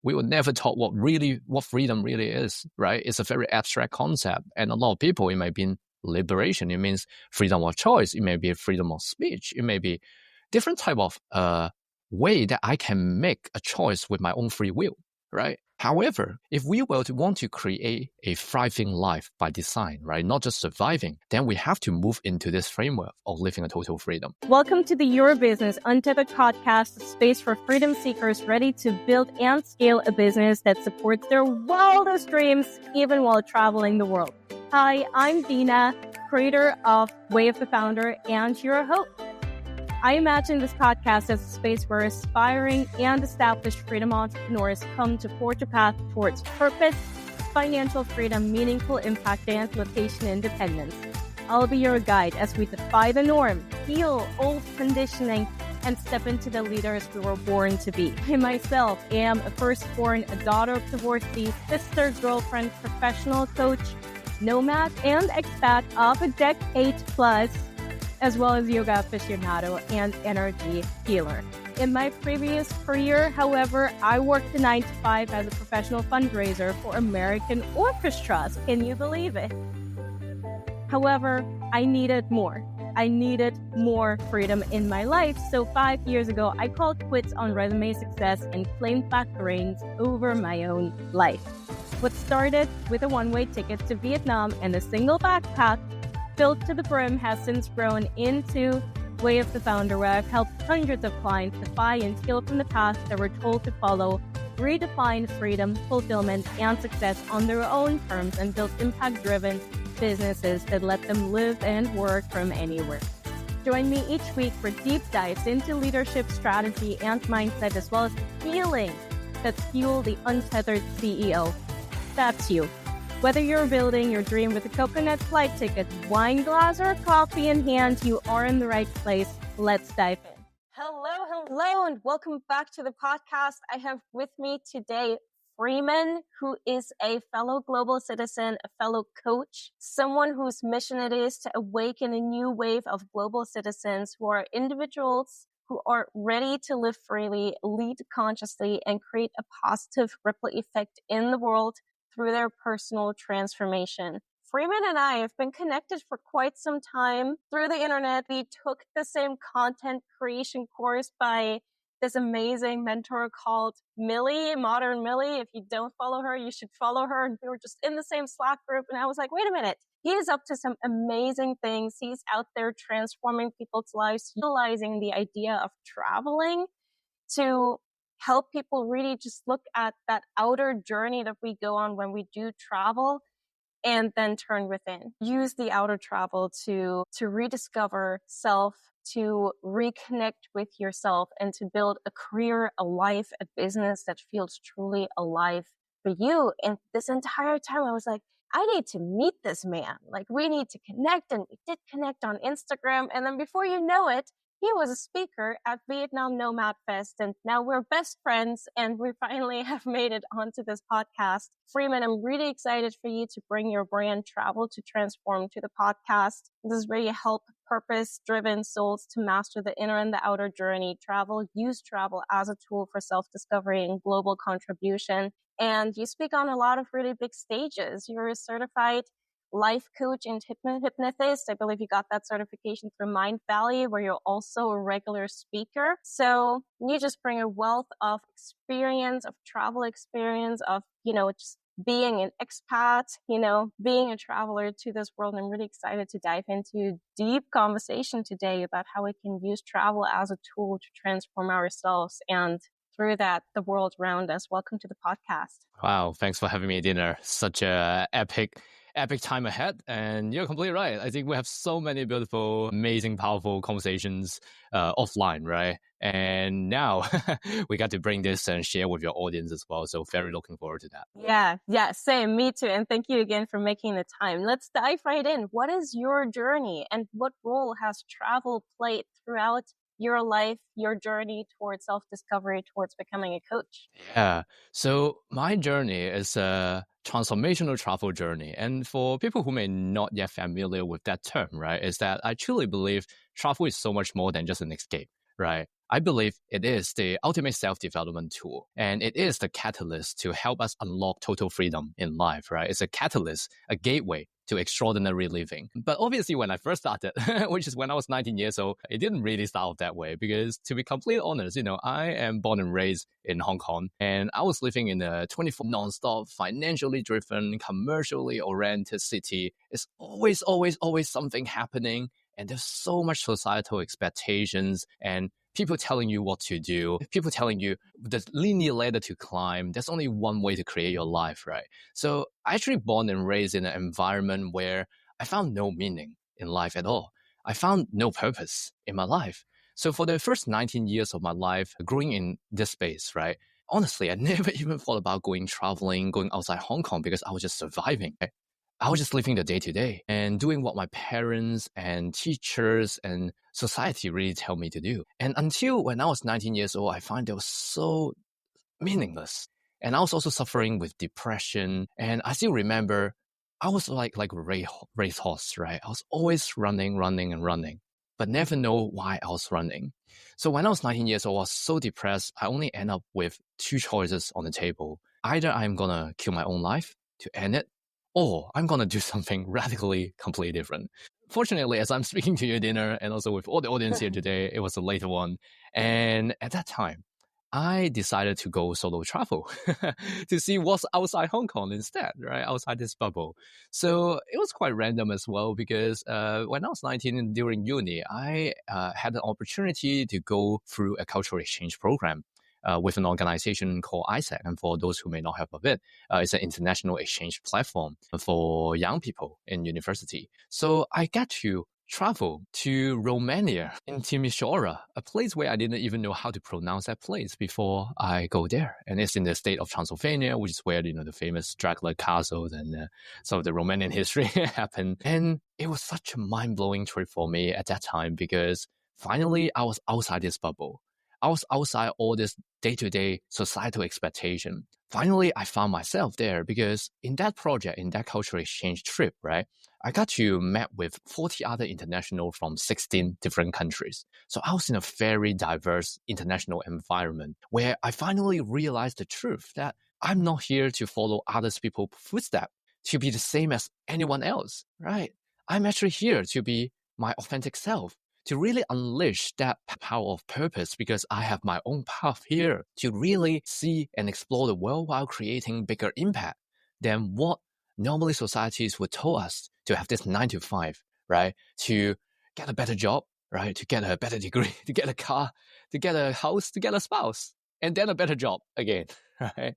we were never taught what freedom really is, right? It's a very abstract concept. And a lot of people, it might be liberation. It means freedom of choice. It may be freedom of speech. It may be different type of way that I can make a choice with my own free will, right? However, if we were to want to create a thriving life by design, right, not just surviving, then we have to move into this framework of living a total freedom. Welcome to the Your Business Untethered podcast, a space for freedom seekers ready to build and scale a business that supports their wildest dreams, even while traveling the world. Hi, I'm Dina, creator of Way of the Founder and your host. I imagine this podcast as a space where aspiring and established freedom entrepreneurs come to forge a path towards purpose, financial freedom, meaningful impact, and location independence. I'll be your guide as we defy the norm, heal old conditioning, and step into the leaders we were born to be. I myself am a firstborn, a daughter of divorcee, sister, girlfriend, professional coach, nomad, and expat of a decade plus, as well as yoga aficionado and energy healer. In my previous career, however, I worked a 9-to-5 as a professional fundraiser for American orchestras. Can you believe it? However, I needed more. I needed more freedom in my life. So 5 years ago, I called quits on resume success and claimed back the reins over my own life. What started with a one-way ticket to Vietnam and a single backpack filled to the brim has since grown into Way of the Founder, where I've helped hundreds of clients defy and heal from the past that were told to follow, redefine freedom, fulfillment, and success on their own terms, and build impact-driven businesses that let them live and work from anywhere. Join me each week for deep dives into leadership, strategy, and mindset, as well as healing that fuel the untethered CEO. That's you. Whether you're building your dream with a coconut flight ticket, wine glass, or coffee in hand, you are in the right place. Let's dive in. Hello, and welcome back to the podcast. I have with me today Freeman, who is a fellow global citizen, a fellow coach, someone whose mission it is to awaken a new wave of global citizens who are individuals who are ready to live freely, lead consciously, and create a positive ripple effect in the world through their personal transformation. Freeman and I have been connected for quite some time through the internet. We took the same content creation course by this amazing mentor called Millie, Modern Millie. If you don't follow her, you should follow her. And we were just in the same Slack group. And I was like, wait a minute. He is up to some amazing things. He's out there transforming people's lives, utilizing the idea of traveling to help people really just look at that outer journey that we go on when we do travel and then turn within. Use the outer travel to rediscover self, to reconnect with yourself, and to build a career, a life, a business that feels truly alive for you. And this entire time I was like, I need to meet this man. Like, we need to connect. And we did connect on Instagram. And then before you know it, he was a speaker at Vietnam Nomad Fest, and now we're best friends, and we finally have made it onto this podcast. Freeman, I'm really excited for you to bring your brand Travel to Transform to the podcast. This is where you help purpose-driven souls to master the inner and the outer journey. Use travel as a tool for self-discovery and global contribution. And you speak on a lot of really big stages. You're a certified life coach and hypnotist. I believe you got that certification through Mind Valley, where you're also a regular speaker. So you just bring a wealth of experience, of travel experience, of, just being an expat, being a traveler to this world. And I'm really excited to dive into deep conversation today about how we can use travel as a tool to transform ourselves and through that, the world around us. Welcome to the podcast. Wow. Thanks for having me, Dinner. Such a epic time ahead. And you're completely right. I think we have so many beautiful, amazing, powerful conversations offline, right? And now we got to bring this and share with your audience as well. So very looking forward to that. Yeah, same. Me too. And thank you again for making the time. Let's dive right in. What is your journey, and what role has travel played throughout your life, your journey towards self-discovery, towards becoming a coach? Yeah. So my journey is a transformational travel journey. And for people who may not yet familiar with that term, right, is that I truly believe travel is so much more than just an escape, right? I believe it is the ultimate self-development tool, and it is the catalyst to help us unlock total freedom in life, right? It's a catalyst, a gateway to extraordinary living. But obviously, when I first started, which is when I was 19 years old, it didn't really start that way because, to be completely honest, I am born and raised in Hong Kong, and I was living in a 24 non-stop, financially driven, commercially oriented city. It's always, always, always something happening. And there's so much societal expectations and people telling you what to do, people telling you the linear ladder to climb. There's only one way to create your life, right? So I actually born and raised in an environment where I found no meaning in life at all. I found no purpose in my life. So for the first 19 years of my life, growing in this space, right? Honestly, I never even thought about traveling, going outside Hong Kong because I was just surviving. I was just living the day to day and doing what my parents and teachers and society really tell me to do. And until when I was 19 years old, I find it was so meaningless. And I was also suffering with depression. And I still remember I was like a racehorse, right? I was always running, but never know why I was running. So when I was 19 years old, I was so depressed. I only end up with two choices on the table. Either I'm going to kill my own life to end it, or I'm going to do something radically, completely different. Fortunately, as I'm speaking to you dinner and also with all the audience here today, it was a later one. And at that time, I decided to go solo travel to see what's outside Hong Kong instead, right? Outside this bubble. So it was quite random as well because when I was 19 during uni, I had an opportunity to go through a cultural exchange program. With an organization called ISEC. And for those who may not have of it, it's an international exchange platform for young people in university. So I got to travel to Romania in Timișoara, a place where I didn't even know how to pronounce that place before I go there. And it's in the state of Transylvania, which is where, the famous Dracula castles and some of the Romanian history happened. And it was such a mind-blowing trip for me at that time because finally I was outside this bubble. I was outside all this day-to-day societal expectation. Finally, I found myself there because in that project, in that cultural exchange trip, right, I got to meet with 40 other international from 16 different countries. So I was in a very diverse international environment where I finally realized the truth that I'm not here to follow other people's footsteps, to be the same as anyone else, right? I'm actually here to be my authentic self, to really unleash that power of purpose because I have my own path here to really see and explore the world while creating bigger impact than what normally societies would tell us to have this 9 to 5, right? To get a better job, right? To get a better degree, to get a car, to get a house, to get a spouse, and then a better job again, right?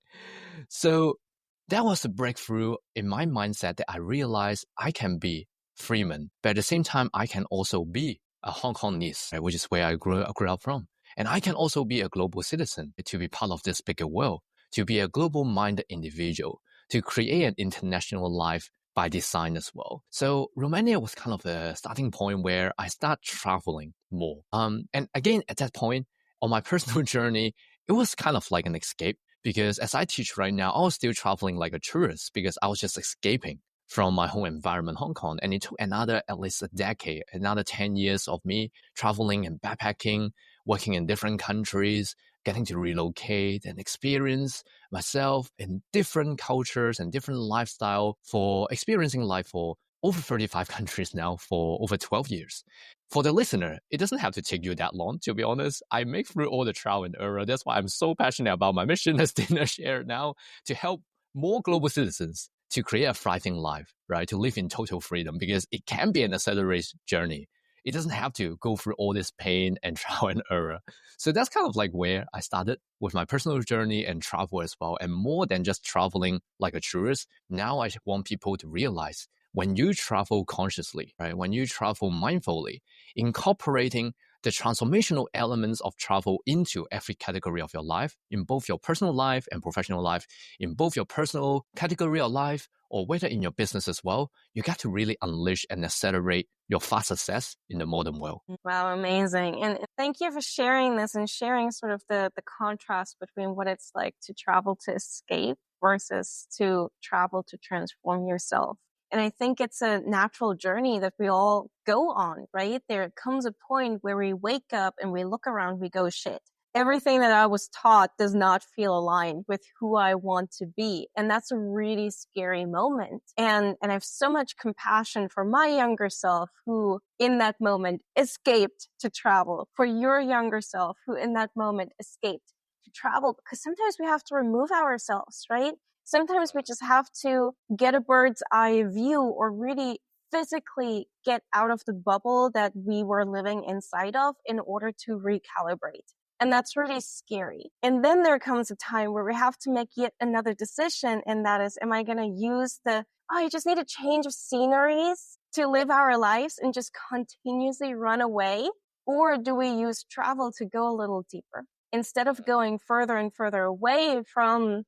So that was a breakthrough in my mindset that I realized I can be Freeman, but at the same time, I can also be a Hong Kongese, right, which is where I grew up from. And I can also be a global citizen to be part of this bigger world, to be a global-minded individual, to create an international life by design as well. So Romania was kind of a starting point where I start traveling more. And again, at that point, on my personal journey, it was kind of like an escape because as I teach right now, I was still traveling like a tourist because I was just escaping from my home environment, Hong Kong. And it took at least a decade, another 10 years of me traveling and backpacking, working in different countries, getting to relocate and experience myself in different cultures and different lifestyle for experiencing life for over 35 countries now for over 12 years. For the listener, it doesn't have to take you that long, to be honest. I make through all the trial and error. That's why I'm so passionate about my mission, as Dina shared now, to help more global citizens to create a thriving life, right? To live in total freedom because it can be an accelerated journey. It doesn't have to go through all this pain and trial and error. So that's kind of like where I started with my personal journey and travel as well. And more than just traveling like a tourist, now I want people to realize when you travel consciously, right? When you travel mindfully, incorporating the transformational elements of travel into every category of your life, in both your personal life and professional life, in both your personal category of life, or whether in your business as well, you got to really unleash and accelerate your fast success in the modern world. Wow, amazing. And thank you for sharing this and sharing sort of the contrast between what it's like to travel to escape versus to travel to transform yourself. And I think it's a natural journey that we all go on, right? There comes a point where we wake up and we look around, we go, shit, everything that I was taught does not feel aligned with who I want to be. And that's a really scary moment. And I have so much compassion for my younger self who in that moment escaped to travel, for your younger self who in that moment escaped to travel, because sometimes we have to remove ourselves, right? Sometimes we just have to get a bird's eye view or really physically get out of the bubble that we were living inside of in order to recalibrate. And that's really scary. And then there comes a time where we have to make yet another decision. And that is, am I going to use I just need a change of sceneries to live our lives and just continuously run away? Or do we use travel to go a little deeper? Instead of going further and further away from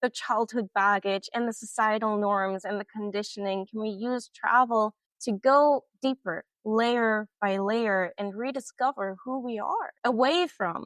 the childhood baggage and the societal norms and the conditioning, can we use travel to go deeper, layer by layer, and rediscover who we are away from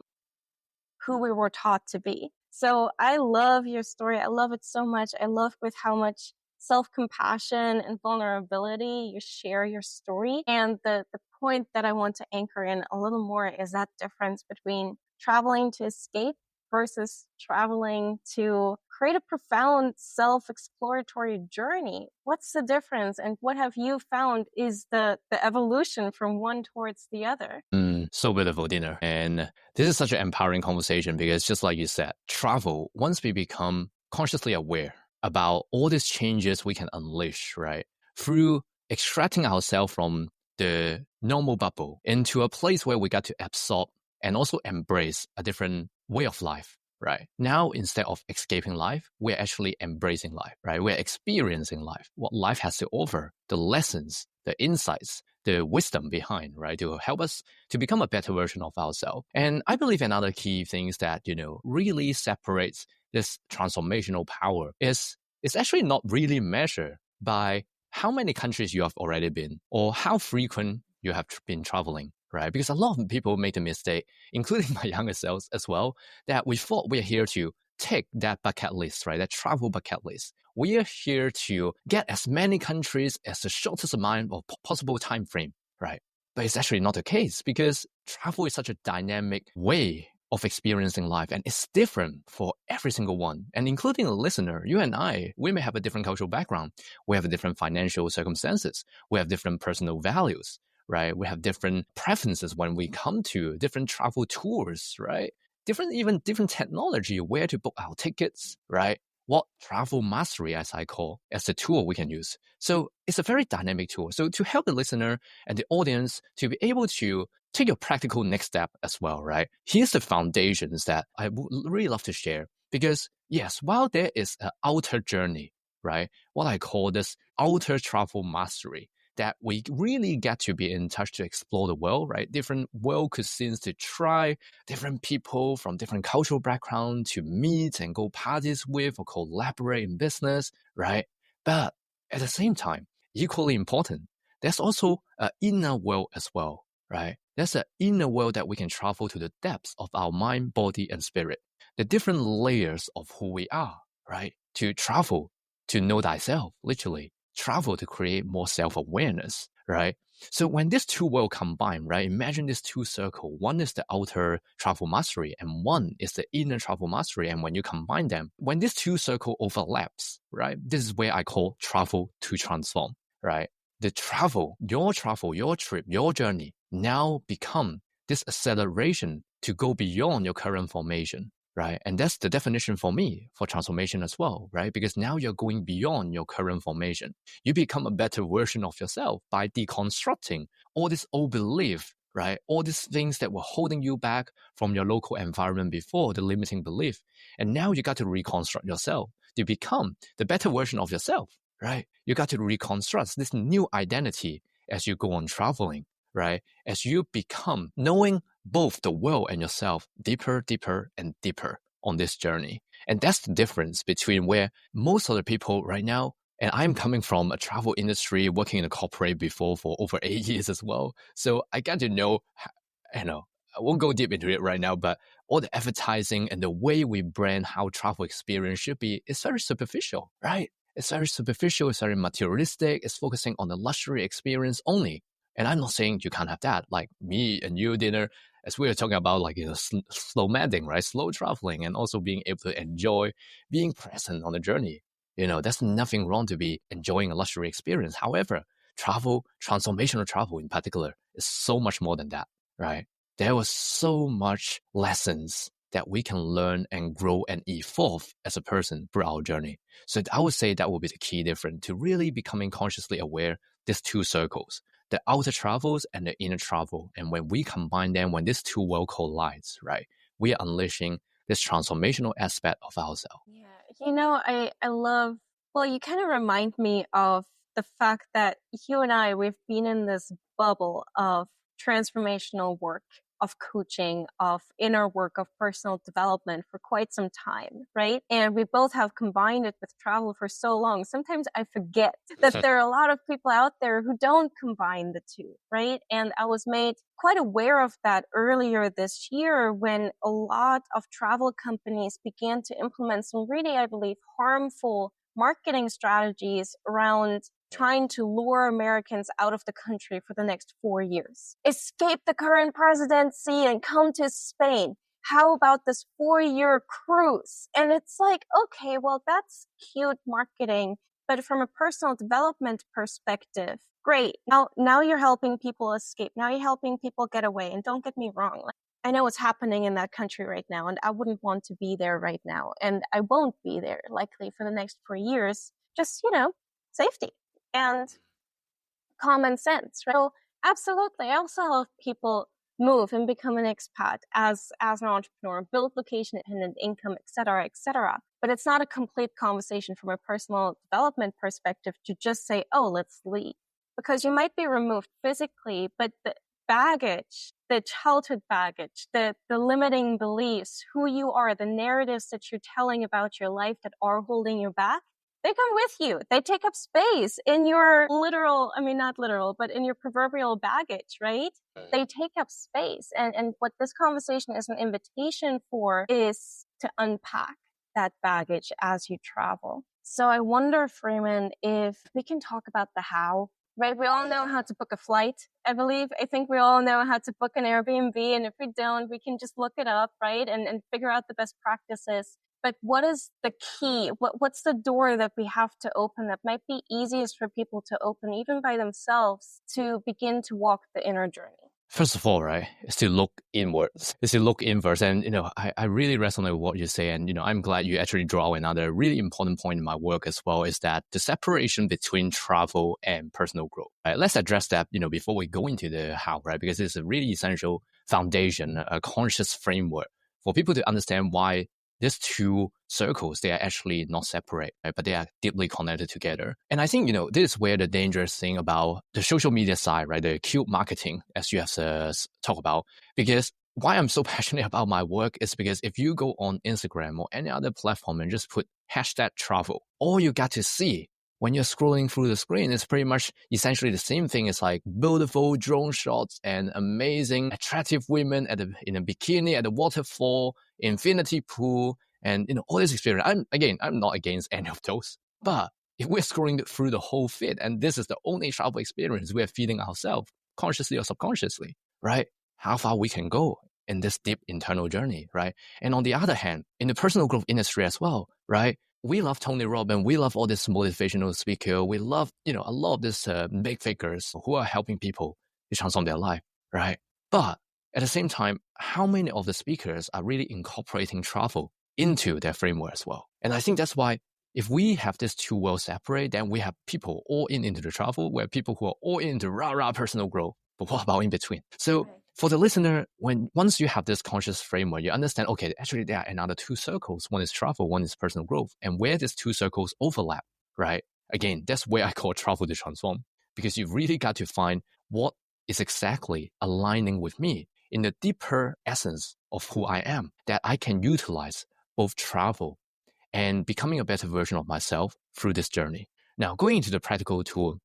who we were taught to be? So I love your story. I love it so much. I love with how much self-compassion and vulnerability you share your story. And the point that I want to anchor in a little more is that difference between traveling to escape versus traveling to create a profound self-exploratory journey. What's the difference, and what have you found is the evolution from one towards the other? So beautiful, Dinner. And this is such an empowering conversation because just like you said, travel, once we become consciously aware about all these changes we can unleash, right? Through extracting ourselves from the normal bubble into a place where we got to absorb and also embrace a different way of life, right? Now, instead of escaping life, we're actually embracing life, right? We're experiencing life, what life has to offer, the lessons, the insights, the wisdom behind, right? To help us to become a better version of ourselves. And I believe another key things that, really separates this transformational power is it's actually not really measured by how many countries you have already been or how frequent you have been traveling, right? Because a lot of people make the mistake, including my younger selves as well, that we thought we're here to tick that bucket list, right? That travel bucket list. We are here to get as many countries as the shortest amount of possible time frame, right? But it's actually not the case because travel is such a dynamic way of experiencing life, and it's different for every single one. And including a listener, you and I, we may have a different cultural background. We have different financial circumstances. We have different personal values, right? We have different preferences when we come to different travel tours, right? Even different technology, where to book our tickets, right? What travel mastery, as I call, as the tool we can use. So it's a very dynamic tool. So to help the listener and the audience to be able to take your practical next step as well, right? Here's the foundations that I would really love to share. Because yes, while there is an outer journey, right? What I call this outer travel mastery, that we really get to be in touch to explore the world, right? Different world cuisines to try, different people from different cultural background to meet and go parties with or collaborate in business, right? But at the same time, equally important, there's also an inner world as well, right? There's an inner world that we can travel to the depths of our mind, body, and spirit. The different layers of who we are, right? To travel, to know thyself, literally. Travel to create more self-awareness, right? So when these two worlds combine, right, imagine these two circles. One is the outer travel mastery and one is the inner travel mastery. And when you combine them, when these two circles overlaps, right, this is where I call travel to transform, right? The travel, your trip, your journey now become this acceleration to go beyond your current formation. Right. And that's the definition for me for transformation as well, right? Because now you're going beyond your current formation. You become a better version of yourself by deconstructing all this old belief, right? All these things that were holding you back from your local environment before, the limiting belief. And now you got to reconstruct yourself to become the better version of yourself, right? You got to reconstruct this new identity as you go on traveling, right? As you become knowing both the world and yourself deeper, deeper, and deeper on this journey. And that's the difference between where most of the people right now, and I'm coming from a travel industry, working in a corporate before for over 8 years as well. So I got to know, I won't go deep into it right now, but all the advertising and the way we brand how travel experience should be is very superficial, right? It's very superficial. It's very materialistic. It's focusing on the luxury experience only. And I'm not saying you can't have that. Like me and you dinner, as we were talking about, like, slow madding, right? Slow traveling, and also being able to enjoy being present on the journey. There's nothing wrong to be enjoying a luxury experience. However, travel, transformational travel in particular, is so much more than that, right? There was so much lessons that we can learn and grow and evolve as a person through our journey. So I would say that will be the key difference to really becoming consciously aware. These two circles, the outer travels and the inner travel. And when we combine them, when these two worlds collides, right, we are unleashing this transformational aspect of ourselves. Yeah, I love, well, you kind of remind me of the fact that you and I, we've been in this bubble of transformational work, of coaching, of inner work, of personal development for quite some time, right? And we both have combined it with travel for so long. Sometimes I forget that there are a lot of people out there who don't combine the two, right? And I was made quite aware of that earlier this year when a lot of travel companies began to implement some really, I believe, harmful marketing strategies around trying to lure Americans out of the country for the next 4 years. Escape the current presidency and come to Spain. How about this 4-year cruise? And it's like, okay, well, that's cute marketing. But from a personal development perspective, great. Now you're helping people escape. Now you're helping people get away. And don't get me wrong. I know what's happening in that country right now, and I wouldn't want to be there right now. And I won't be there likely for the next 4 years. Just, safety and common sense, right? So absolutely. I also help people move and become an expat as an entrepreneur, build location-independent income, et cetera, et cetera. But it's not a complete conversation from a personal development perspective to just say, oh, let's leave. Because you might be removed physically, but the baggage, the childhood baggage, the limiting beliefs, who you are, the narratives that you're telling about your life that are holding you back, they come with you. They take up space in your not literal, but in your proverbial baggage, right? They take up space. And what this conversation is an invitation for is to unpack that baggage as you travel. So I wonder, Freeman, if we can talk about the how, right? We all know how to book a flight, I believe. I think we all know how to book an Airbnb. And if we don't, we can just look it up, right? And figure out the best practices. But what is the key? What's the door that we have to open that might be easiest for people to open even by themselves to begin to walk the inner journey? First of all, right, is to look inwards. And, I really resonate with what you say. And, I'm glad you actually draw another really important point in my work as well, is that the separation between travel and personal growth. Right? Let's address that, before we go into the how, right? Because it's a really essential foundation, a conscious framework for people to understand why these two circles, they are actually not separate, right? But they are deeply connected together. And I think, this is where the dangerous thing about the social media side, right? The cute marketing, as you have talked about, because why I'm so passionate about my work is because if you go on Instagram or any other platform and just put #travel, all you got to see when you're scrolling through the screen is pretty much essentially the same thing. It's like beautiful drone shots and amazing, attractive women in a bikini at the waterfall, infinity pool, and all this experience. I'm not against any of those. But if we're scrolling through the whole feed, and this is the only travel experience we're feeding ourselves, consciously or subconsciously, right? How far we can go in this deep internal journey, right? And on the other hand, in the personal growth industry as well, right? We love Tony Robbins. We love all this motivational speaker. We love, a lot of these big figures who are helping people to transform their life, right? But at the same time, how many of the speakers are really incorporating travel into their framework as well? And I think that's why if we have these two worlds separate, then we have people all into the travel, where people who are all into rah-rah personal growth. But what about in between? So for the listener, once you have this conscious framework, you understand, okay, actually there are another two circles. One is travel, one is personal growth. And where these two circles overlap, right? Again, that's where I call travel to transform, because you've really got to find what is exactly aligning with me in the deeper essence of who I am, that I can utilize both travel and becoming a better version of myself through this journey. Now, going into the practical tool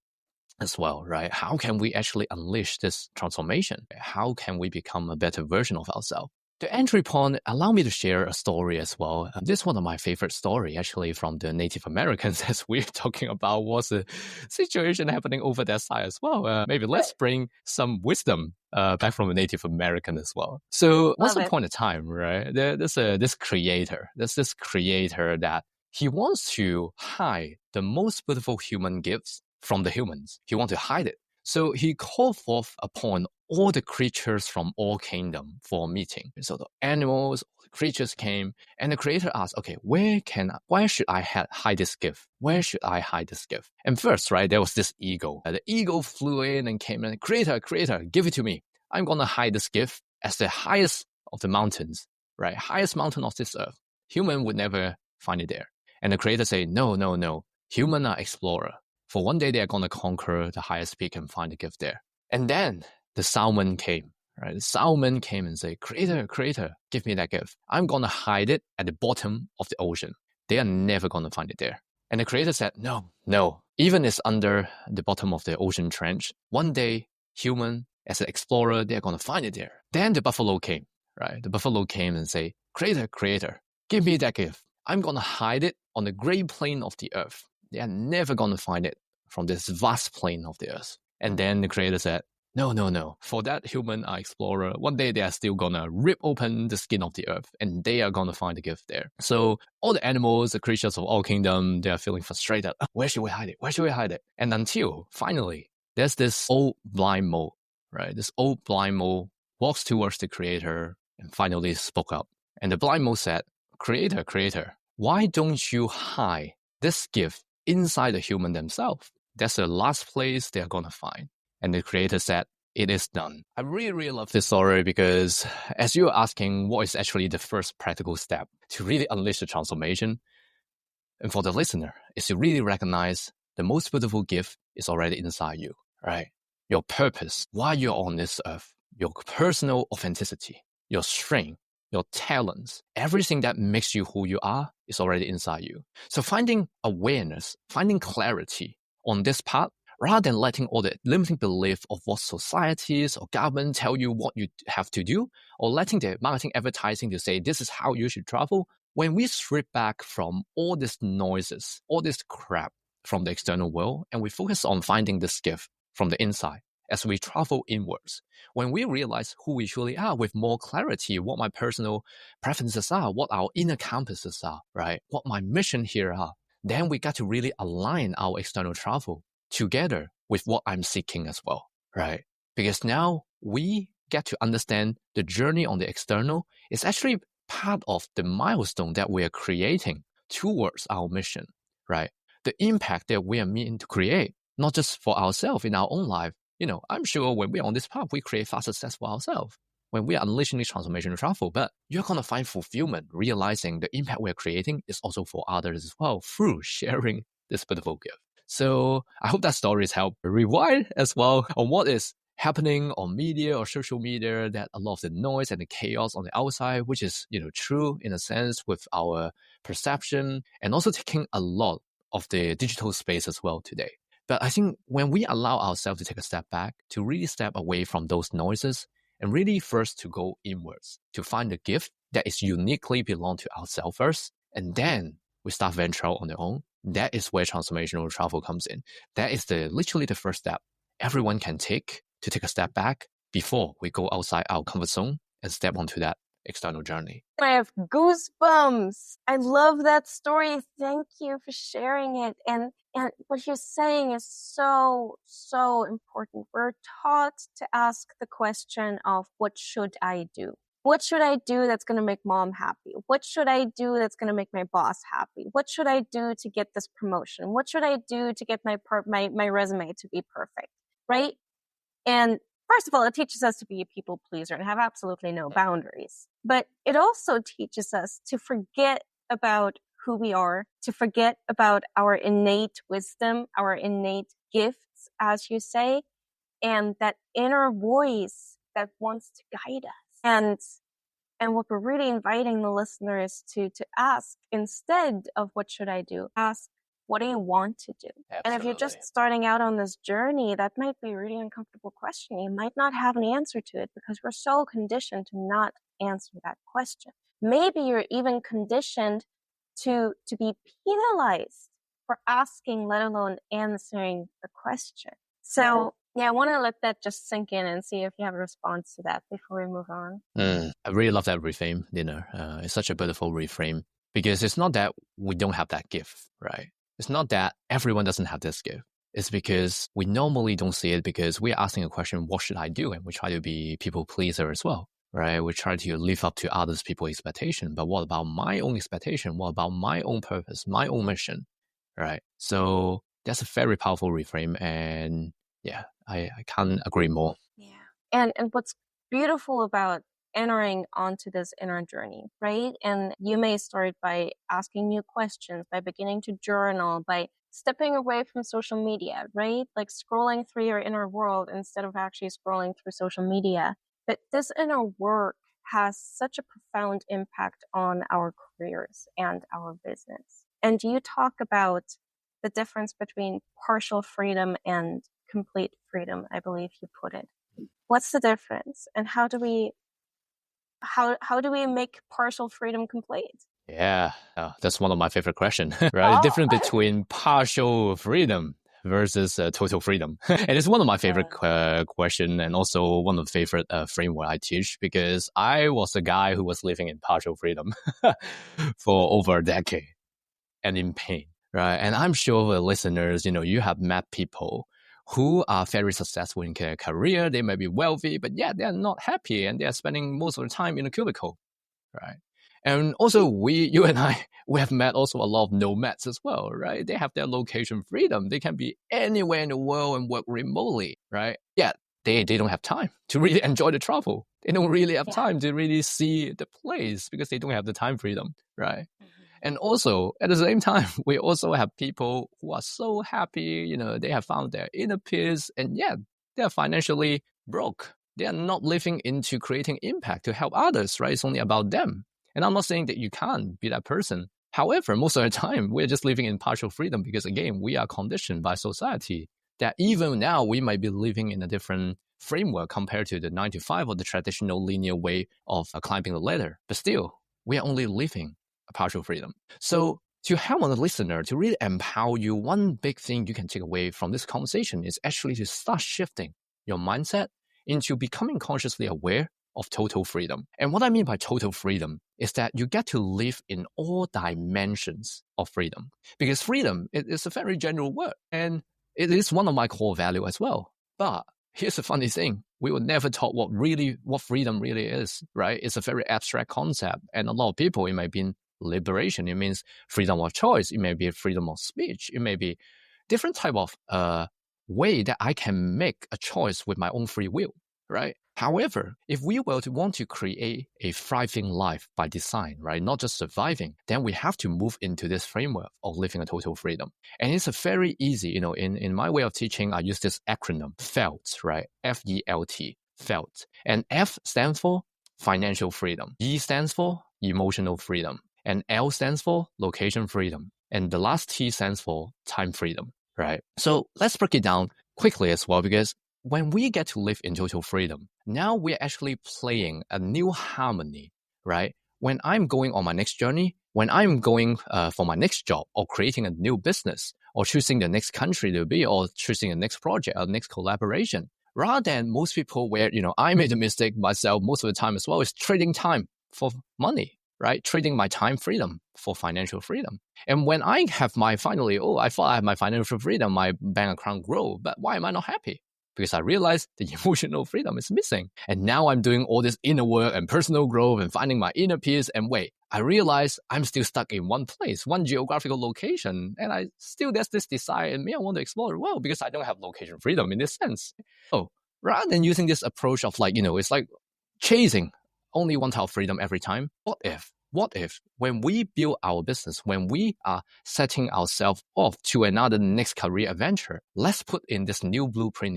as well, right? How can we actually unleash this transformation? How can we become a better version of ourselves? The entry point, allow me to share a story as well. This is one of my favorite story, actually, from the Native Americans, as we're talking about, was a situation happening over that side as well. Maybe let's bring some wisdom back from a Native American as well. So once upon a time, right, there's this creator that he wants to hide the most beautiful human gifts from the humans. He wants to hide it. So he called forth upon all the creatures from all kingdom for a meeting. So the animals, all the creatures came, and the creator asked, okay, where should I hide this gift? Where should I hide this gift? And first, right, there was this eagle. The eagle flew in and came in, creator, give it to me. I'm going to hide this gift as the highest of the mountains, right? Highest mountain of this earth. Human would never find it there. And the creator said, no. Human are explorer. For one day, they're going to conquer the highest peak and find the gift there. And then the salmon came, right? The salmon came and said, creator, give me that gift. I'm going to hide it at the bottom of the ocean. They are never going to find it there. And the creator said, no. Even it's under the bottom of the ocean trench. One day, human, as an explorer, they're going to find it there. Then the buffalo came, right? The buffalo came and said, creator, give me that gift. I'm going to hide it on the great plain of the earth. They are never going to find it from this vast plain of the earth. And then the creator said, no. For that human explorer, one day they are still going to rip open the skin of the earth and they are going to find the gift there. So all the animals, the creatures of all kingdom, they are feeling frustrated. Where should we hide it? And until finally, there's this old blind mole, right? This old blind mole walks towards the creator and finally spoke up. And the blind mole said, creator, why don't you hide this gift inside the human themselves? That's the last place they're going to find. And the creator said, it is done. I really love this story because as you're asking, what is actually the first practical step to really unleash the transformation? And for the listener, is to really recognize the most beautiful gift is already inside you, right? Your purpose, why you're on this earth, your personal authenticity, your strength, your talents, everything that makes you who you are is already inside you. So finding awareness, finding clarity on this part, rather than letting all the limiting belief of what societies or government tell you what you have to do, or letting the marketing advertising to say this is how you should travel, when we strip back from all these noises, all this crap from the external world, and we focus on finding this gift from the inside, as we travel inwards, when we realize who we truly are with more clarity, what my personal preferences are, what our inner compasses are, right? What my mission here are, then we got to really align our external travel together with what I'm seeking as well, right? Because now we get to understand the journey on the external is actually part of the milestone that we are creating towards our mission, right? The impact that we are meant to create, not just for ourselves in our own life. I'm sure when we're on this path, we create fast success for ourselves when we are unleashing this transformational travel, but you're going to find fulfillment, realizing the impact we're creating is also for others as well through sharing this beautiful gift. So I hope that stories help rewind as well on what is happening on media or social media, that a lot of the noise and the chaos on the outside, which is, true in a sense with our perception, and also taking a lot of the digital space as well today. But I think when we allow ourselves to take a step back, to really step away from those noises, and really first to go inwards, to find the gift that is uniquely belong to ourselves first, and then we start venture out on their own, that is where transformational travel comes in. That is literally the first step everyone can take to take a step back before we go outside our comfort zone and step onto that external journey. I have goosebumps. I love that story. Thank you for sharing it. And what you're saying is so, so important. We're taught to ask the question of, what should I do? What should I do that's going to make mom happy? What should I do that's going to make my boss happy? What should I do to get this promotion? What should I do to get my resume to be perfect? Right? And first of all, it teaches us to be a people pleaser and have absolutely no boundaries. But it also teaches us to forget about who we are, to forget about our innate wisdom, our innate gifts, as you say, and that inner voice that wants to guide us. And what we're really inviting the listeners to ask, instead of what should I do, ask, What do you want to do? Absolutely. And if you're just starting out on this journey, that might be a really uncomfortable question. You might not have an answer to it because we're so conditioned to not answer that question. Maybe you're even conditioned to be penalized for asking, let alone answering the question. So yeah, I want to let that just sink in and see if you have a response to that before we move on. I really love that reframe, Dinner. It's such a beautiful reframe because it's not that we don't have that gift, right? It's not that everyone doesn't have this gift. It's because we normally don't see it because we're asking a question, what should I do? And we try to be people pleaser as well, right? We try to live up to others people's expectation. But what about my own expectation? What about my own purpose, my own mission, right? So that's a very powerful reframe. And yeah, I can't agree more. Yeah. And what's beautiful about entering onto this inner journey, right? And you may start by asking new questions, by beginning to journal, by stepping away from social media, right? Like scrolling through your inner world instead of actually scrolling through social media. But this inner work has such a profound impact on our careers and our business. And you talk about the difference between partial freedom and complete freedom, I believe you put it. What's the difference, and how do we make partial freedom complete? Yeah, that's one of my favorite questions, right? The difference between partial freedom versus total freedom. And it's one of my favorite questions, and also one of the favorite framework I teach, because I was a guy who was living in partial freedom for over a decade and in pain, right? And I'm sure the listeners, you have met people who are very successful in their career. They may be wealthy, but yeah, they're not happy and they're spending most of the time in a cubicle, right? And also you and I, we have met also a lot of nomads as well, right? They have their location freedom. They can be anywhere in the world and work remotely, right? Yeah, they don't have time to really enjoy the travel. They don't really have time to really see the place because they don't have the time freedom, right? And also, at the same time, we also have people who are so happy, they have found their inner peace, and yeah, they're financially broke. They are not living into creating impact to help others, right? It's only about them. And I'm not saying that you can't be that person. However, most of the time, we're just living in partial freedom because, again, we are conditioned by society that even now we might be living in a different framework compared to the 9 to 5 or the traditional linear way of climbing the ladder. But still, we are only living a partial freedom. So to help on the listener to really empower you, one big thing you can take away from this conversation is actually to start shifting your mindset into becoming consciously aware of total freedom. And what I mean by total freedom is that you get to live in all dimensions of freedom. Because freedom is a very general word, and it is one of my core values as well. But here's the funny thing. We were never taught what freedom really is, right? It's a very abstract concept. And a lot of people, it might be liberation. It means freedom of choice. It may be freedom of speech. It may be different type of way that I can make a choice with my own free will, right? However, if we were to want to create a thriving life by design, right, not just surviving, then we have to move into this framework of living a total freedom. And it's a very easy, in my way of teaching, I use this acronym, F.E.L.T, right? F-E.L.T, F.E.L.T. And F stands for financial freedom. E stands for emotional freedom. And L stands for location freedom. And the last T stands for time freedom, right? So let's break it down quickly as well, because when we get to live in total freedom, now we're actually playing a new harmony, right? When I'm going on my next journey, when I'm going for my next job or creating a new business or choosing the next country to be or choosing the next project or next collaboration, rather than most people where, I made a mistake myself most of the time as well, is trading time for money, right? Trading my time freedom for financial freedom. And when I have I thought I have my financial freedom, my bank account grow, but why am I not happy? Because I realized the emotional freedom is missing. And now I'm doing all this inner work and personal growth and finding my inner peace. And wait, I realize I'm still stuck in one place, one geographical location. And there's this desire in me. I want to explore the world because I don't have location freedom in this sense. So rather than using this approach of it's like chasing only one type of freedom every time, what if when we build our business, when we are setting ourselves off to another next career adventure, let's put in this new blueprint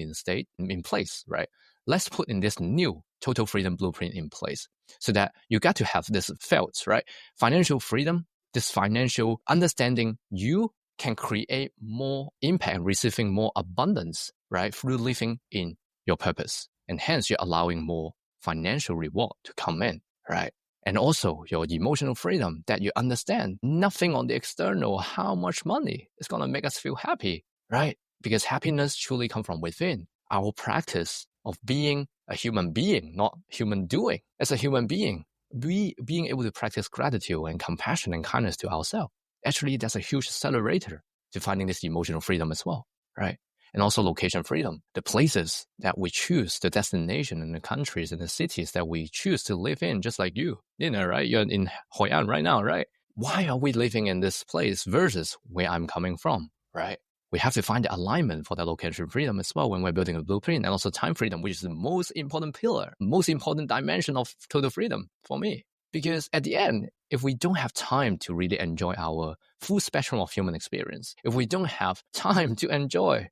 in place, right? Let's put in this new total freedom blueprint in place so that you got to have this felt, right? Financial freedom, this financial understanding you can create more impact and receiving more abundance, right? Through living in your purpose. And hence you're allowing more financial reward to come in, right? And also your emotional freedom, that you understand nothing on the external, how much money is going to make us feel happy, right? Because happiness truly comes from within. Our practice of being a human being, not human doing. As a human being, being able to practice gratitude and compassion and kindness to ourselves, actually that's a huge accelerator to finding this emotional freedom as well, right? And also location freedom, the places that we choose, the destination and the countries and the cities that we choose to live in, just like you, right? You're in Hoi An right now, right? Why are we living in this place versus where I'm coming from, right? We have to find the alignment for that location freedom as well when we're building a blueprint, and also time freedom, which is the most important pillar, most important dimension of total freedom for me. Because at the end, if we don't have time to really enjoy our full spectrum of human experience, if we don't have time to enjoy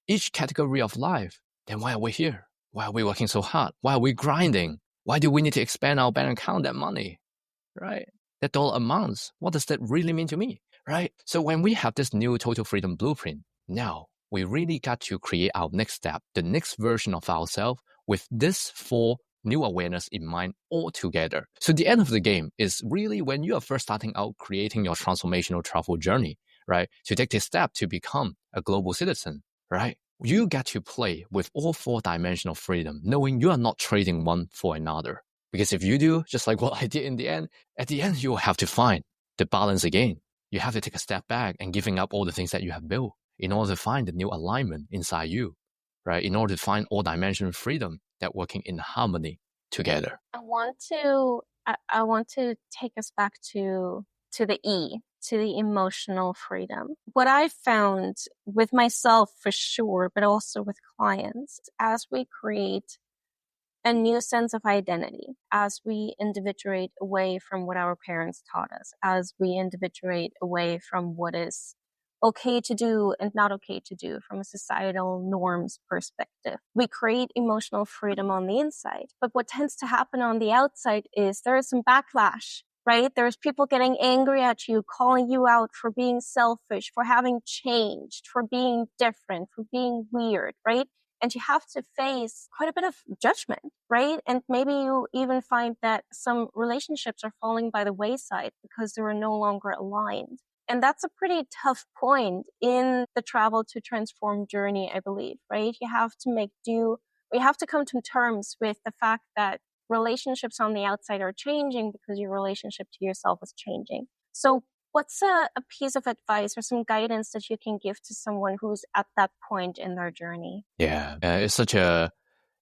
each category of life, then why are we here? Why are we working so hard? Why are we grinding? Why do we need to expand our bank account, that money, right? That dollar amounts, what does that really mean to me, right? So when we have this new total freedom blueprint, now we really got to create our next step, the next version of ourselves with this 4 new awareness in mind all together. So the end of the game is really when you are first starting out creating your transformational travel journey, right? To take this step to become a global citizen, right? You get to play with all 4 dimensions of freedom, knowing you are not trading one for another. Because if you do, just like what I did in the end, at the end, you will have to find the balance again. You have to take a step back and giving up all the things that you have built in order to find the new alignment inside you, right? In order to find all dimension freedom that working in harmony together. I want to take us back to the E, to the emotional freedom. What I've found with myself for sure, but also with clients, as we create a new sense of identity, as we individuate away from what our parents taught us, as we individuate away from what is okay to do and not okay to do from a societal norms perspective. We create emotional freedom on the inside, but what tends to happen on the outside is there is some backlash, right? There's people getting angry at you, calling you out for being selfish, for having changed, for being different, for being weird, right? And you have to face quite a bit of judgment, right? And maybe you even find that some relationships are falling by the wayside because they were no longer aligned. And that's a pretty tough point in the travel to transform journey, I believe, right? You have to make do. We have to come to terms with the fact that relationships on the outside are changing because your relationship to yourself is changing. So what's a piece of advice or some guidance that you can give to someone who's at that point in their journey? Yeah, it's such a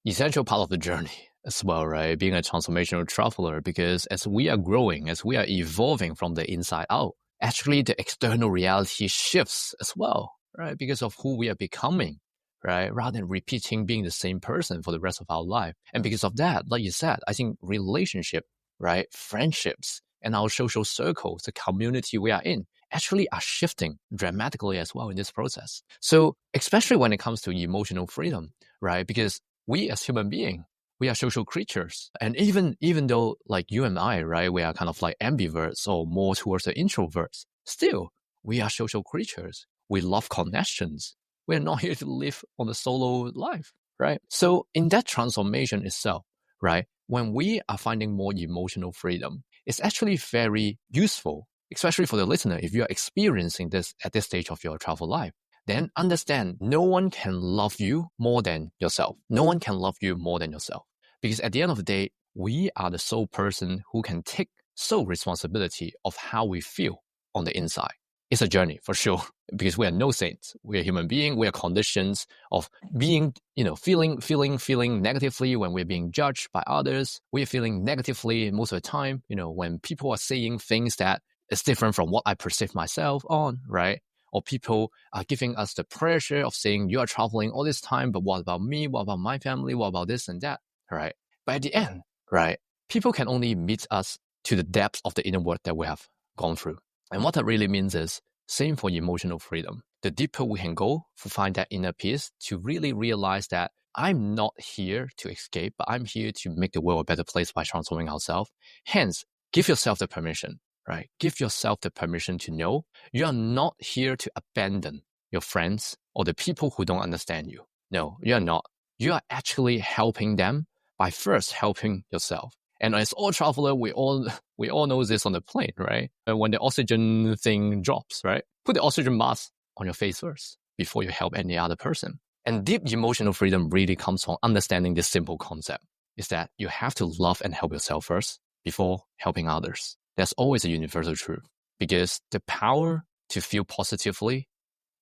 essential part of the journey as well, right? Being a transformational traveler, because as we are growing, as we are evolving from the inside out, actually the external reality shifts as well, right? Because of who we are becoming, right? Rather than repeating being the same person for the rest of our life. And because of that, like you said, I think relationship, right? Friendships and our social circles, the community we are in, actually are shifting dramatically as well in this process. So especially when it comes to emotional freedom, right? Because we as human beings, we are social creatures. And even though like you and I, right, we are kind of like ambiverts or more towards the introverts, still, we are social creatures. We love connections. We're not here to live on a solo life, right? So in that transformation itself, right, when we are finding more emotional freedom, it's actually very useful, especially for the listener, if you're experiencing this at this stage of your travel life. Then understand no one can love you more than yourself. No one can love you more than yourself. Because at the end of the day, we are the sole person who can take sole responsibility of how we feel on the inside. It's a journey for sure, because we are no saints. We are human beings. We are conditions of being, feeling negatively when we're being judged by others. We are feeling negatively most of the time, when people are saying things that is different from what I perceive myself on, right? Or people are giving us the pressure of saying, you are traveling all this time, but what about me? What about my family? What about this and that, right? But at the end, right, people can only meet us to the depths of the inner work that we have gone through. And what that really means is, same for emotional freedom. The deeper we can go to find that inner peace, to really realize that I'm not here to escape, but I'm here to make the world a better place by transforming ourselves. Hence, give yourself the permission, right? Give yourself the permission to know you are not here to abandon your friends or the people who don't understand you. No, you are not. You are actually helping them by first helping yourself. And as all traveler, we all know this on the plane, right? When the oxygen thing drops, right? Put the oxygen mask on your face first before you help any other person. And deep emotional freedom really comes from understanding this simple concept, is that you have to love and help yourself first before helping others. That's always a universal truth, because the power to feel positively,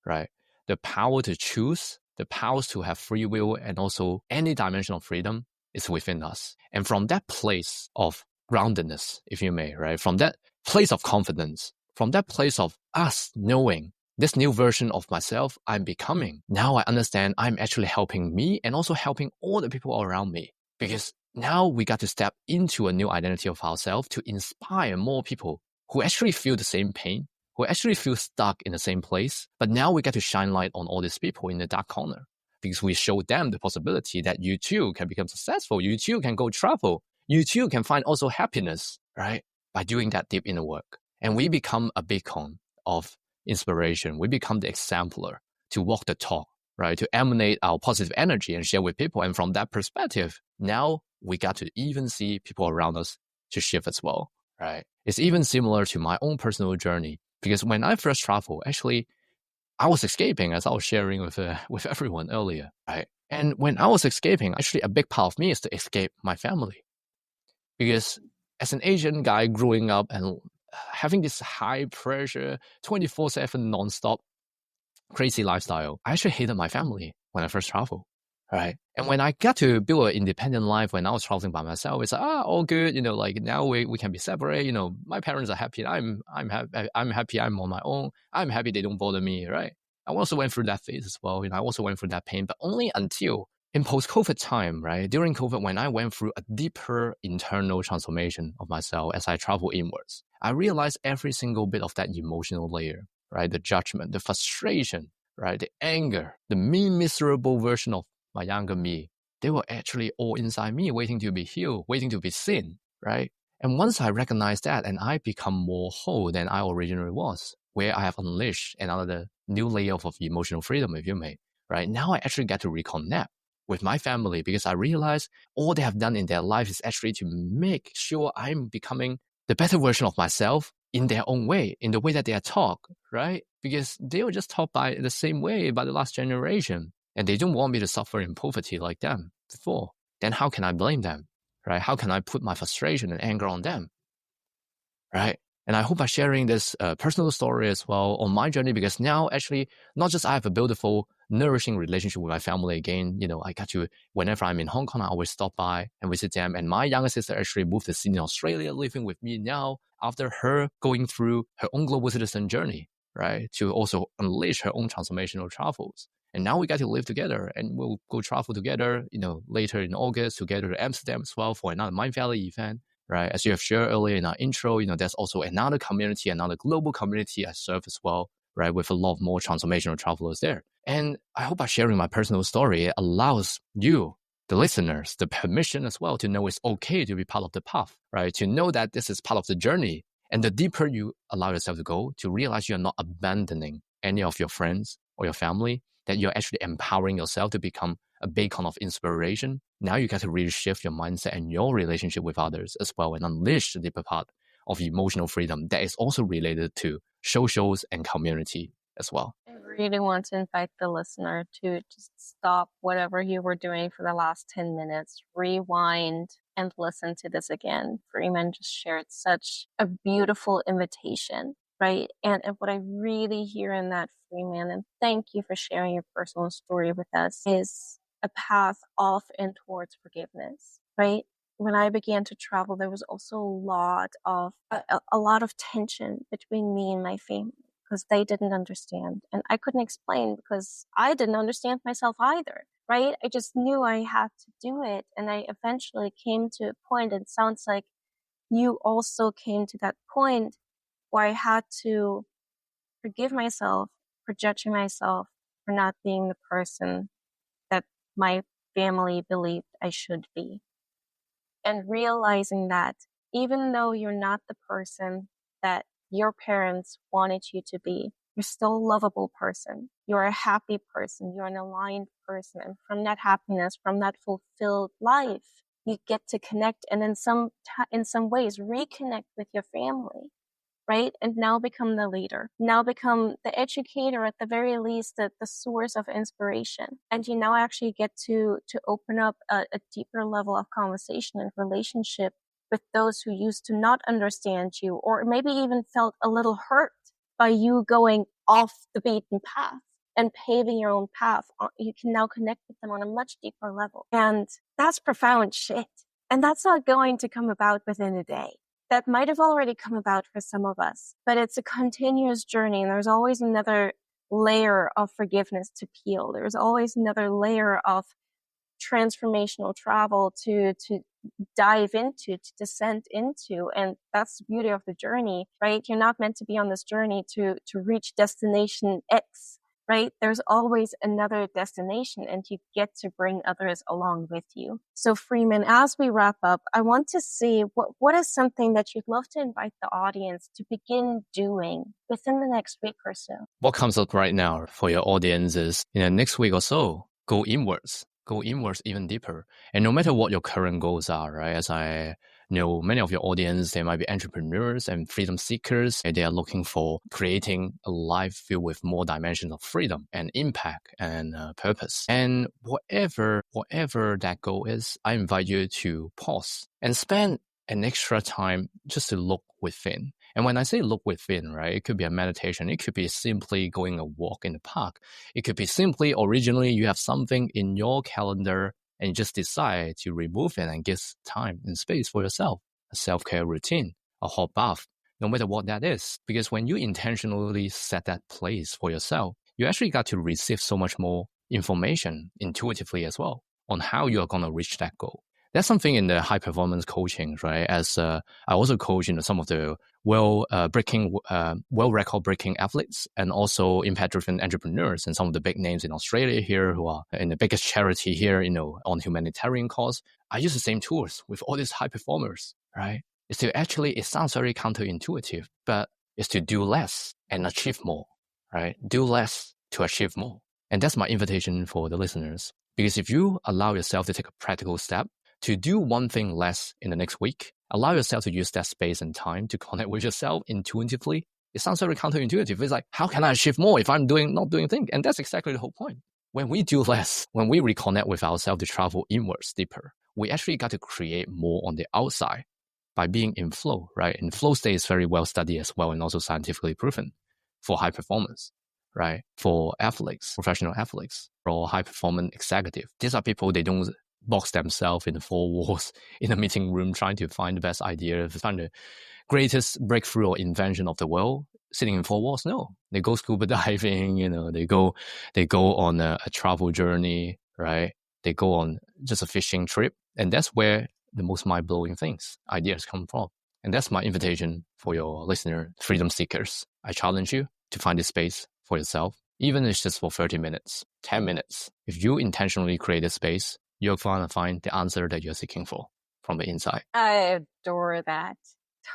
right? The power to choose, the power to have free will, and also any dimension of freedom is within us. And from that place of groundedness, if you may, right? From that place of confidence, from that place of us knowing this new version of myself I'm becoming, now I understand I'm actually helping me and also helping all the people around me. Because now we got to step into a new identity of ourselves to inspire more people who actually feel the same pain, who actually feel stuck in the same place. But now we get to shine light on all these people in the dark corner, because we show them the possibility that you too can become successful. You too can go travel. You too can find also happiness, right? By doing that deep inner work. And we become a beacon of inspiration. We become the exemplar to walk the talk, right? To emanate our positive energy and share with people. And from that perspective, now we got to even see people around us to shift as well, right? It's even similar to my own personal journey, because when I first traveled, actually, I was escaping, as I was sharing with everyone earlier, right? And when I was escaping, actually a big part of me is to escape my family. Because as an Asian guy growing up and having this high pressure, 24/7 nonstop crazy lifestyle, I actually hated my family when I first traveled, right? And when I got to build an independent life, when I was traveling by myself, it's like, all good, like now we can be separate, my parents are happy, I'm happy, I'm on my own, I'm happy they don't bother me, right? I also went through that phase as well, I also went through that pain, but only until in post-COVID time, right? During COVID, when I went through a deeper internal transformation of myself as I travel inwards, I realized every single bit of that emotional layer, right? The judgment, the frustration, right? The anger, the miserable version of my younger me, they were actually all inside me, waiting to be healed, waiting to be seen, right? And once I recognized that, and I become more whole than I originally was, where I have unleashed another new layer of emotional freedom, if you may, right? Now I actually get to reconnect with my family, because I realize all they have done in their life is actually to make sure I'm becoming the better version of myself in their own way, in the way that they are taught, right? Because they were just taught by the same way by the last generation, and they don't want me to suffer in poverty like them before. Then how can I blame them, right? How can I put my frustration and anger on them, right? And I hope by sharing this personal story as well on my journey, because now actually not just I have a beautiful, nourishing relationship with my family again. I got to, whenever I'm in Hong Kong, I always stop by and visit them. And my younger sister actually moved to Sydney, Australia, living with me now after her going through her own global citizen journey, right? To also unleash her own transformational travels. And now we got to live together, and we'll go travel together, later in August together to Amsterdam as well for another Mind Valley event. Right, as you have shared earlier in our intro, there's also another community, another global community I serve as well, right, with a lot more transformational travelers there. And I hope by sharing my personal story, it allows you, the listeners, the permission as well to know it's okay to be part of the path, right? To know that this is part of the journey. And the deeper you allow yourself to go, to realize you're not abandoning any of your friends or your family, that you're actually empowering yourself to become a beacon of inspiration. Now you got to really shift your mindset and your relationship with others as well, and unleash the deeper part of emotional freedom that is also related to socials and community as well. I really want to invite the listener to just stop whatever you were doing for the last 10 minutes, rewind, and listen to this again. Freeman just shared such a beautiful invitation, right? And what I really hear in that, Freeman, and thank you for sharing your personal story with us, is a path off and towards forgiveness, right? When I began to travel, there was also a lot of tension between me and my family, because they didn't understand. And I couldn't explain because I didn't understand myself either, right? I just knew I had to do it. And I eventually came to a point, and it sounds like you also came to that point, where I had to forgive myself for judging myself for not being the person that my family believed I should be. And realizing that even though you're not the person that your parents wanted you to be. You're still a lovable person. You're a happy person. You're an aligned person. And from that happiness, from that fulfilled life, you get to connect and in some ways reconnect with your family, right? And now become the leader, now become the educator, at the very least, the source of inspiration. And you now actually get to open up a deeper level of conversation and relationship with those who used to not understand you, or maybe even felt a little hurt by you going off the beaten path and paving your own path. You can now connect with them on a much deeper level. And that's profound shit. And that's not going to come about within a day. That might have already come about for some of us, but it's a continuous journey, and there's always another layer of forgiveness to peel. There's always another layer of transformational travel to dive into, to descend into. And that's the beauty of the journey, right? You're not meant to be on this journey to reach destination X, right? There's always another destination, and you get to bring others along with you. So Freeman, as we wrap up, I want to see what is something that you'd love to invite the audience to begin doing within the next week or so. What comes up right now for your audience is, next week or so, go inwards even deeper. And no matter what your current goals are, right? As I know, many of your audience, they might be entrepreneurs and freedom seekers, and they are looking for creating a life filled with more dimensions of freedom and impact and purpose. And whatever that goal is, I invite you to pause and spend an extra time just to look within. And when I say look within, right, it could be a meditation. It could be simply going a walk in the park. It could be simply originally you have something in your calendar and you just decide to remove it and give time and space for yourself. A self-care routine, a hot bath, no matter what that is. Because when you intentionally set that place for yourself, you actually got to receive so much more information intuitively as well on how you are going to reach that goal. That's something in the high performance coaching, right? As I also coach some of the world record breaking athletes and also impact driven entrepreneurs and some of the big names in Australia here who are in the biggest charity here, on humanitarian cause. I use the same tools with all these high performers, right? It sounds very counterintuitive, but it's to do less and achieve more, right? Do less to achieve more. And that's my invitation for the listeners. Because if you allow yourself to take a practical step, to do one thing less in the next week, allow yourself to use that space and time to connect with yourself intuitively. It sounds very counterintuitive. It's like, how can I achieve more if I'm not doing things? And that's exactly the whole point. When we do less, when we reconnect with ourselves to travel inwards deeper, we actually got to create more on the outside by being in flow, right? And flow state is very well studied as well and also scientifically proven for high performance, right? For athletes, professional athletes, or high performance executive. These are people, they don't box themselves in the four walls in a meeting room trying to find the best idea, find the greatest breakthrough or invention of the world, sitting in four walls. No, they go scuba diving, they go on a travel journey, right? They go on just a fishing trip. And that's where the most mind-blowing ideas come from. And that's my invitation for your listener, freedom seekers. I challenge you to find this space for yourself, even if it's just for 30 minutes, 10 minutes. If you intentionally create a space, you're going to find the answer that you're seeking for from the inside. I adore that.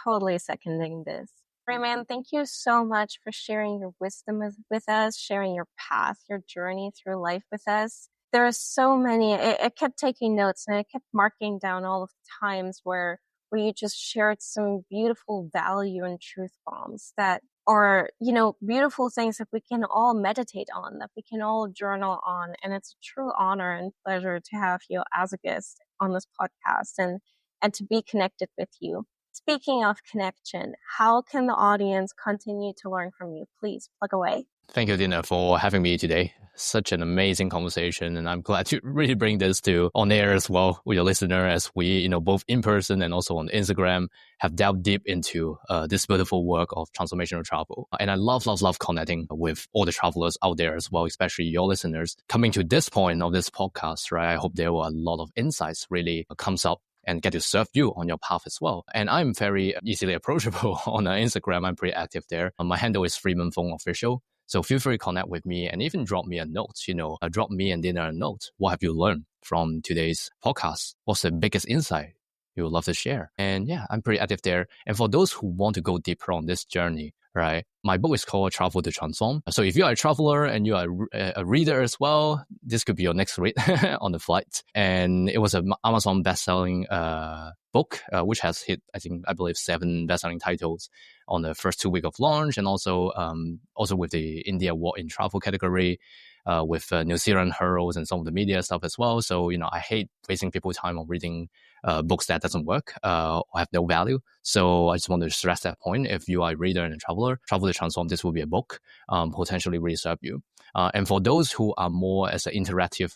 Totally seconding this. Freeman, thank you so much for sharing your wisdom with us, sharing your path, your journey through life with us. There are so many. I kept taking notes and I kept marking down all of the times where you just shared some beautiful value and truth bombs that are, beautiful things that we can all meditate on, that we can all journal on. And it's a true honor and pleasure to have you as a guest on this podcast and to be connected with you. Speaking of connection, how can the audience continue to learn from you? Please plug away. Thank you, Dina, for having me today. Such an amazing conversation, and I'm glad to really bring this on air as well with your listener, as we, both in person and also on Instagram, have delved deep into this beautiful work of transformational travel. And I love connecting with all the travelers out there as well, especially your listeners. Coming to this point of this podcast, right? I hope there were a lot of insights really comes up and get to serve you on your path as well. And I'm very easily approachable on Instagram. I'm pretty active there. My handle is Freeman Fung Official. So feel free to connect with me and even drop me a note, drop me and Dina a note. What have you learned from today's podcast? What's the biggest insight we would love to share. And yeah, I'm pretty active there. And for those who want to go deeper on this journey, right, my book is called Travel to Transform. So if you are a traveler and you are a reader as well, this could be your next read on the flight. And it was an Amazon best-selling book, which has hit, I believe 7 best-selling titles on the first 2 weeks of launch, and also with the India Award in Travel category, with New Zealand Heralds and some of the media stuff as well. So, I hate wasting people's time on reading books that doesn't work or have no value. So I just want to stress that point. If you are a reader and a traveler, Travel to Transform, this will be a book potentially really serve you. And for those who are more as an interactive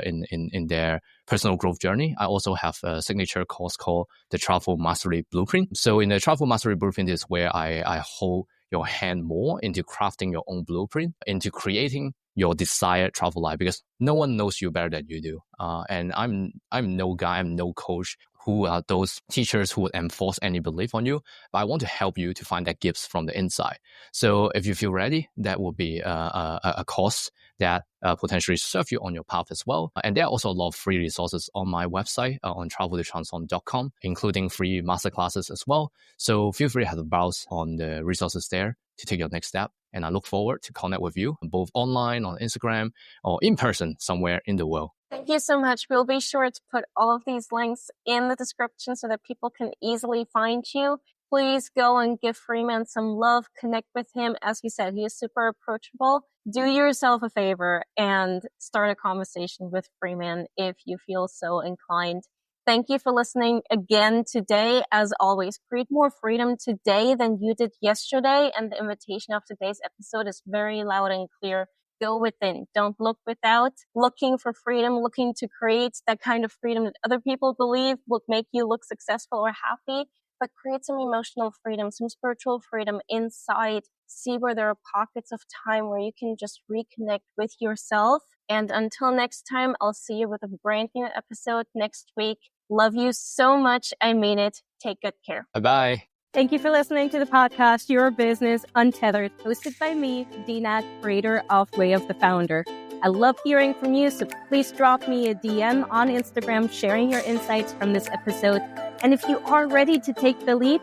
in their personal growth journey, I also have a signature course called the Travel Mastery Blueprint. So in the Travel Mastery Blueprint is where I hold your hand more into crafting your own blueprint, into creating your desired travel life, because no one knows you better than you do. And I'm no guy, I'm no coach who are those teachers who would enforce any belief on you, but I want to help you to find that gifts from the inside. So if you feel ready, that will be a course that potentially serve you on your path as well. And there are also a lot of free resources on my website on traveltotransform.com, including free masterclasses as well. So feel free to have a browse on the resources there to take your next step. And I look forward to connect with you both online, on Instagram, or in person somewhere in the world. Thank you so much. We'll be sure to put all of these links in the description so that people can easily find you. Please go and give Freeman some love, connect with him. As you said, he is super approachable. Do yourself a favor and start a conversation with Freeman if you feel so inclined. Thank you for listening again today. As always, create more freedom today than you did yesterday. And the invitation of today's episode is very loud and clear. Go within. Don't look without. Looking for freedom, looking to create that kind of freedom that other people believe will make you look successful or happy. But create some emotional freedom, some spiritual freedom inside. See where there are pockets of time where you can just reconnect with yourself. And until next time, I'll see you with a brand new episode next week. Love you so much. I mean it. Take good care. Bye-bye. Thank you for listening to the podcast, Your Business Untethered, hosted by me, Dina, creator of Way of the Founder. I love hearing from you, so please drop me a DM on Instagram sharing your insights from this episode. And if you are ready to take the leap,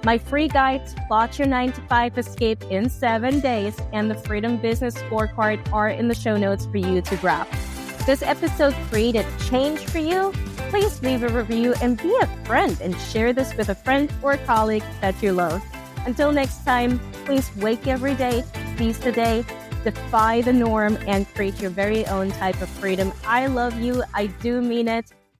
my free guide, Plot Your 9-to-5 Escape in 7 days, and the Freedom Business Scorecard are in the show notes for you to grab. This episode created change for you? Please leave a review and be a friend and share this with a friend or colleague that you love. Until next time, please wake every day, seize the day, defy the norm, and create your very own type of freedom. I love you. I do mean it.